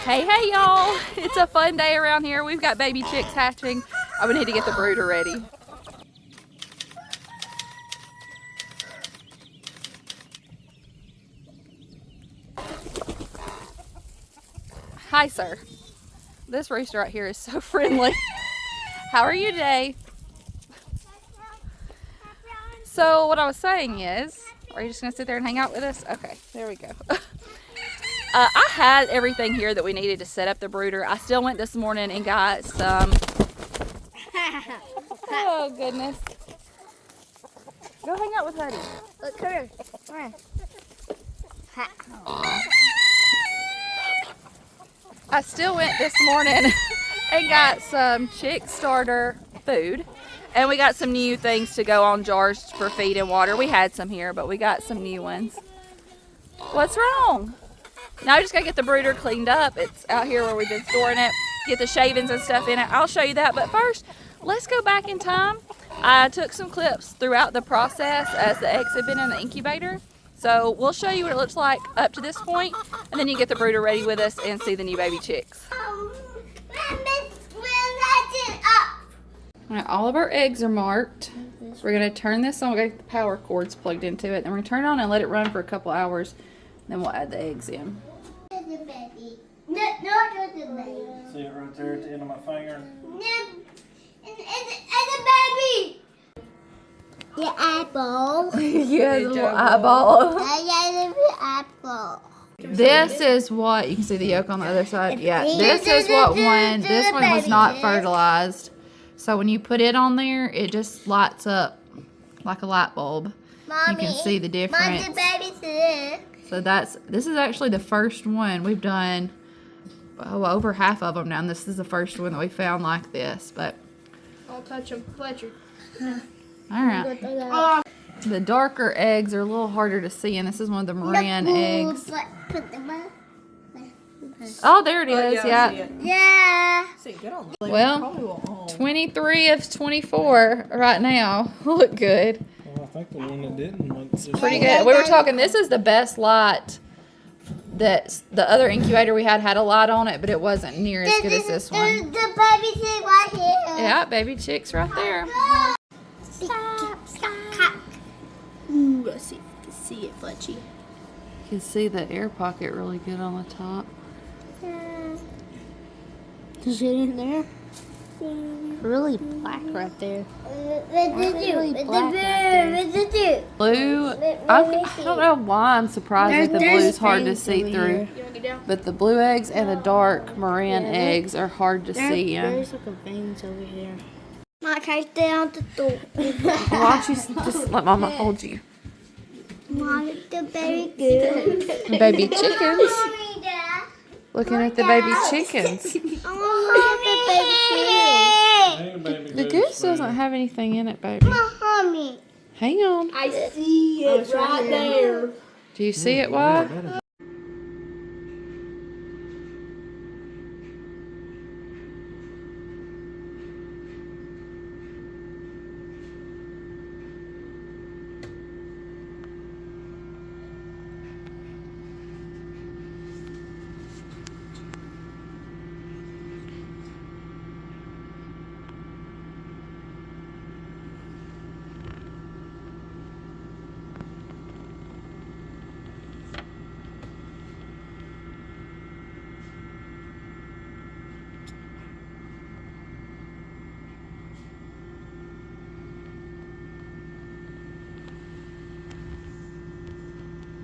Hey y'all, it's a fun day around here. We've got baby chicks hatching. Oh, we need to get the brooder ready. Hi sir. This rooster right here is so friendly. How are you today? So what I was saying is, are you just gonna sit there and hang out with us? Okay, there we go. I had everything here that we needed to set up the brooder. I still went this morning and got some. Oh goodness. Go hang out with Huddy. Look, come here. Come here. I still went this morning and got some chick starter food. And we got some new things to go on jars for feed and water. We had some here, but we got some new ones. What's wrong? Now I just gotta get the brooder cleaned up. It's out here where we've been storing it. Get the shavings and stuff in it. I'll show you that, but first, let's go back in time. I took some clips throughout the process as the eggs have been in the incubator. So we'll show you what it looks like up to this point, and then you get the brooder ready with us and see the new baby chicks. All right, all of our eggs are marked. We're gonna turn this on. We got the power cords plugged into it. Then we're gonna turn it on and let it run for a couple hours. Then we'll add the eggs in. The baby. No, the baby. See it right there at the end of my finger? And the baby. The eyeball. Yeah, the little eyeball. The apple. This is what, you can see the yolk on the other side. Yeah, this is what one, this one was not fertilized. So when you put it on there, it just lights up like a light bulb. Mommy, you can see the difference. the baby's sick. So this is actually the first one. We've done over half of them now, and this is the first one that we found like this. But I'll touch them, Fletcher. all right. The darker eggs are a little harder to see, and this is one of the Moran eggs. Put them up. Oh, there it is. Yeah. Yeah. See, get on. Well, 23 of 24 right now. Look good. Well, I think the one that didn't was Pretty good. We were talking, this is the best light. That the other incubator we had a light on it, but it wasn't near as good as this one. The baby chick right here. Yeah, baby chicks right there. Stop. Ooh, let's see if you can see it, Fletchy. You can see the air pocket really good on the top. Is it in there? Really black right there. Blue, I don't know why I'm surprised that the blue is hard to see through. You want to get down? But the blue eggs and the dark Moran eggs are hard to see. There's like a veins over here. Mike, I stay on the door. Why don't you just let Mama hold you? Mom, the baby good. Baby chickens. Looking at the baby chickens. The goose doesn't have anything in it, baby. Mommy. Hang on. I see it right there. Do you see it, Wyatt?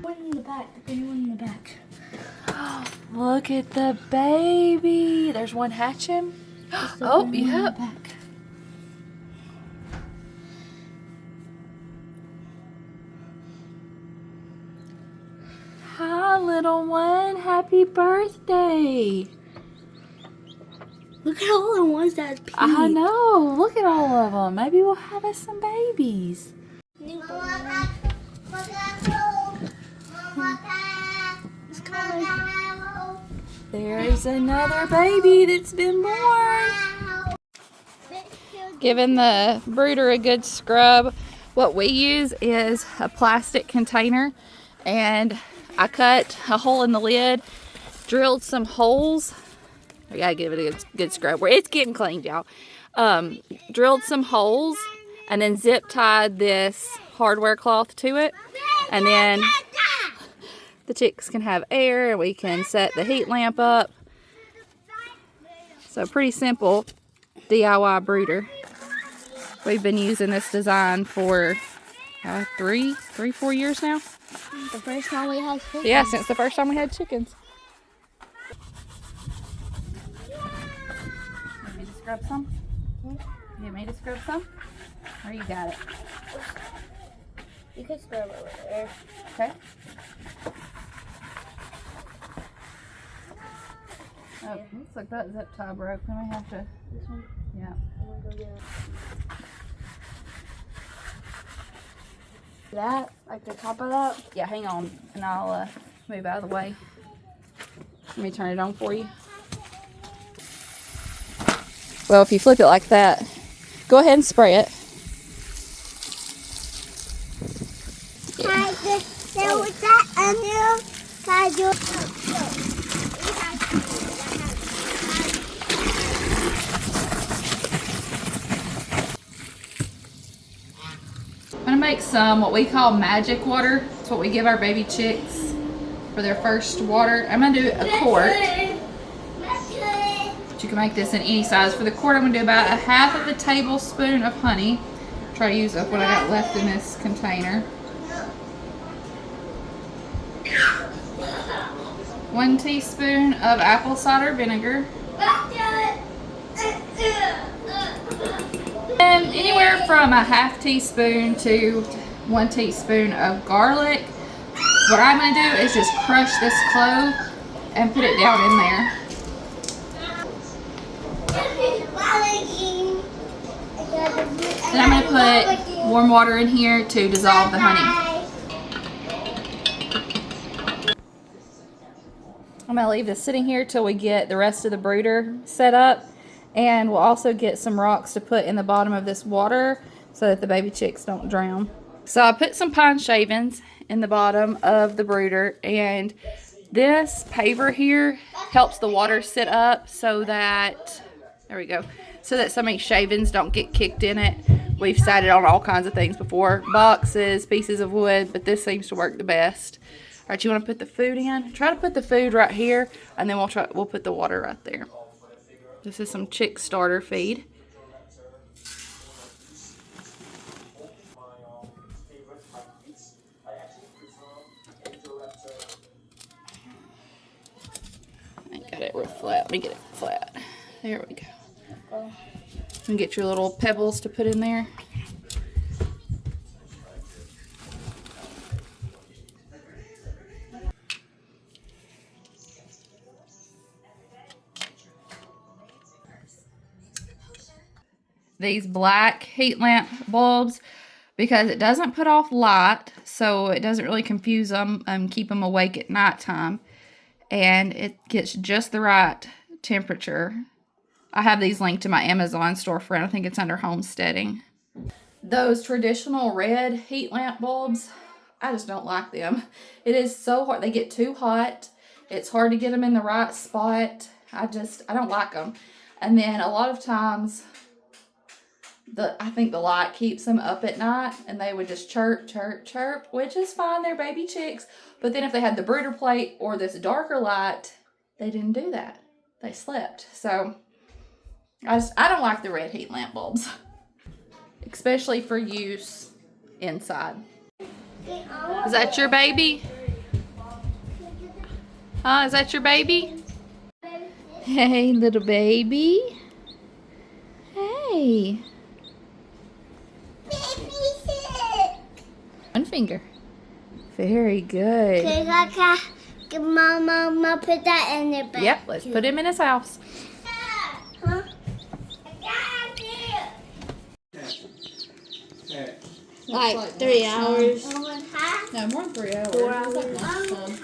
One in the back, the big one in the back. Look at the baby. There's one hatching. Oh, yep. Hi, little one. Happy birthday. Look at all the ones that's pink. I know. Look at all of them. Maybe we'll have us some babies. There's another baby that's been born. Giving the brooder a good scrub. What we use is a plastic container, and I cut a hole in the lid, drilled some holes. We gotta give it a good scrub. It's getting cleaned, y'all. Drilled some holes and then zip tied this hardware cloth to it. And then the chicks can have air and we can set the heat lamp up. So pretty simple DIY brooder. We've been using this design for 4 years now. The first time we had chickens. Yeah, since the first time we had chickens. Want me to scrub some? You want me to scrub some? Or you got it? You can scrub over there. Okay. Oh, looks like that zip tie broke. Then we have to. This one? Yeah. I'm gonna go get it. That, like the top of that? Yeah, hang on, and I'll move out of the way. Let me turn it on for you. Well, if you flip it like that, go ahead and spray it. I'm gonna make some what we call magic water. It's what we give our baby chicks for their first water. I'm gonna do a quart. But you can make this in any size. For the quart, I'm gonna do about a half of a tablespoon of honey. Try to use up what I got left in this container. 1 teaspoon of apple cider vinegar. And anywhere from a half teaspoon to 1 teaspoon of garlic. What I'm going to do is just crush this clove and put it down in there. Then I'm going to put warm water in here to dissolve the honey. I'm going to leave this sitting here till we get the rest of the brooder set up. And we'll also get some rocks to put in the bottom of this water so that the baby chicks don't drown. So I put some pine shavings in the bottom of the brooder, and this paver here helps the water sit up so that, there we go, so that some of these shavings don't get kicked in it. We've sat it on all kinds of things before, boxes, pieces of wood, but this seems to work the best. All right, you want to put the food in? Try to put the food right here, and then we'll put the water right there. This is some chick starter feed. I got it real flat. Let me get it flat. There we go. And get your little pebbles to put in there. These black heat lamp bulbs because it doesn't put off light, so it doesn't really confuse them and keep them awake at nighttime, and it gets just the right temperature. I have these linked to my Amazon storefront. I think it's under Homesteading. Those traditional red heat lamp bulbs, I just don't like them. It is so hard. They get too hot. It's hard to get them in the right spot. I don't like them. And then a lot of times, I think the light keeps them up at night, and they would just chirp, chirp, chirp, which is fine. They're baby chicks. But then if they had the brooder plate or this darker light, they didn't do that. They slept. So I don't like the red heat lamp bulbs, especially for use inside. Is that your baby? Huh? Is that your baby? Hey, little baby. Hey. One finger. Very good. Can Mama put that in the bag? Yep, let's put him in his house. Huh? Like 3 hours. No, more than 3 hours. 4 hours.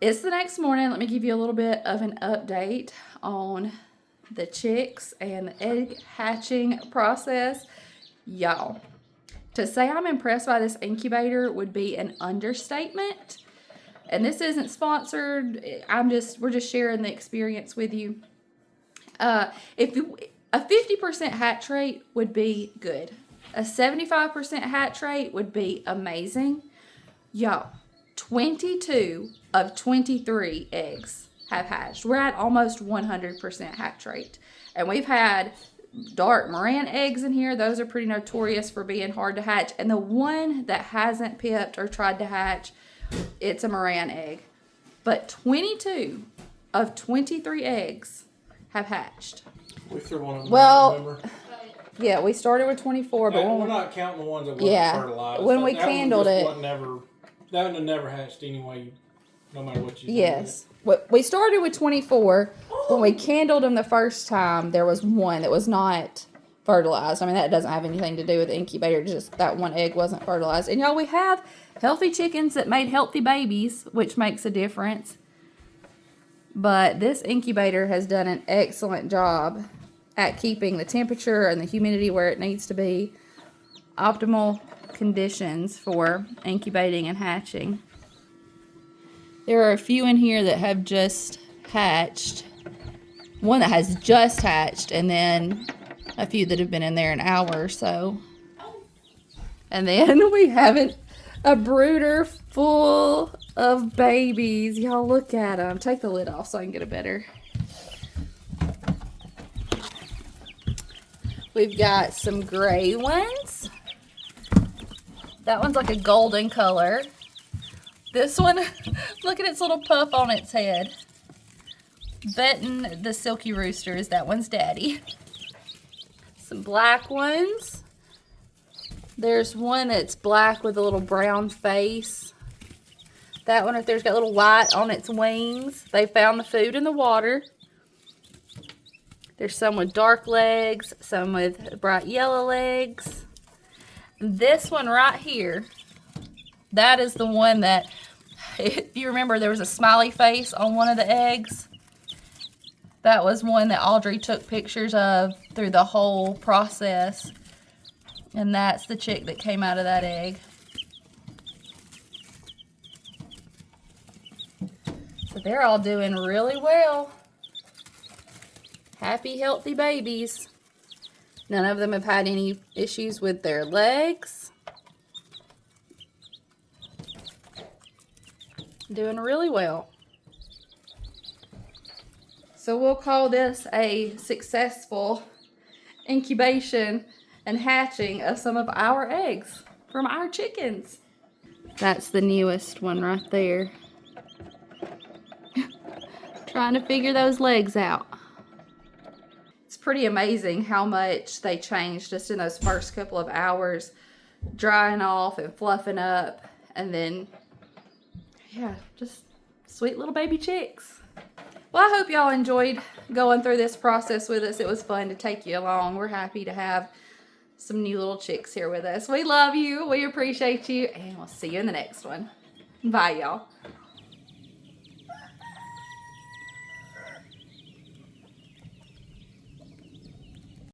It's the next morning. Let me give you a little bit of an update on the chicks and the egg hatching process. Y'all, To say I'm impressed by this incubator would be an understatement. And this isn't sponsored. We're just sharing the experience with you. A 50% hatch rate would be good. A 75% hatch rate would be amazing. Y'all, 22 of 23 eggs have hatched. We're at almost 100% hatch rate. And we've had dark Moran eggs in here. Those are pretty notorious for being hard to hatch. And the one that hasn't pipped or tried to hatch, it's a Moran egg. But 22 of 23 eggs have hatched. We threw one of them Well, out, remember? Yeah, we started with 24, but We're not counting the ones that wasn't fertilized. when we That one candled just it, wasn't that one had never hatched anyway, no matter what you did. yes. We started with 24. When we candled them the first time, there was one that was not fertilized. I mean, that doesn't have anything to do with the incubator, just that one egg wasn't fertilized. And y'all, we have healthy chickens that made healthy babies, which makes a difference. But this incubator has done an excellent job at keeping the temperature and the humidity where it needs to be. Optimal conditions for incubating and hatching. There are a few in here that have just hatched. One that has just hatched, and then a few that have been in there an hour or so. And then we have a brooder full of babies. Y'all look at them. Take the lid off so I can get a better. We've got some gray ones. That one's like a golden color. This one, look at its little puff on its head. Betting the silky rooster is that one's daddy. Some black ones. There's one that's black with a little brown face. That one right there's got a little white on its wings. They found the food in the water. There's some with dark legs, some with bright yellow legs. This one right here, that is the one that, if you remember, there was a smiley face on one of the eggs. That was one that Audrey took pictures of through the whole process. And that's the chick that came out of that egg. So they're all doing really well. Happy, healthy babies. None of them have had any issues with their legs. Doing really well. So we'll call this a successful incubation and hatching of some of our eggs from our chickens. That's the newest one right there. Trying to figure those legs out. It's pretty amazing how much they changed just in those first couple of hours, drying off and fluffing up, and then, yeah, just sweet little baby chicks. Well, I hope y'all enjoyed going through this process with us. It was fun to take you along. We're happy to have some new little chicks here with us. We love you. We appreciate you. And we'll see you in the next one. Bye, y'all.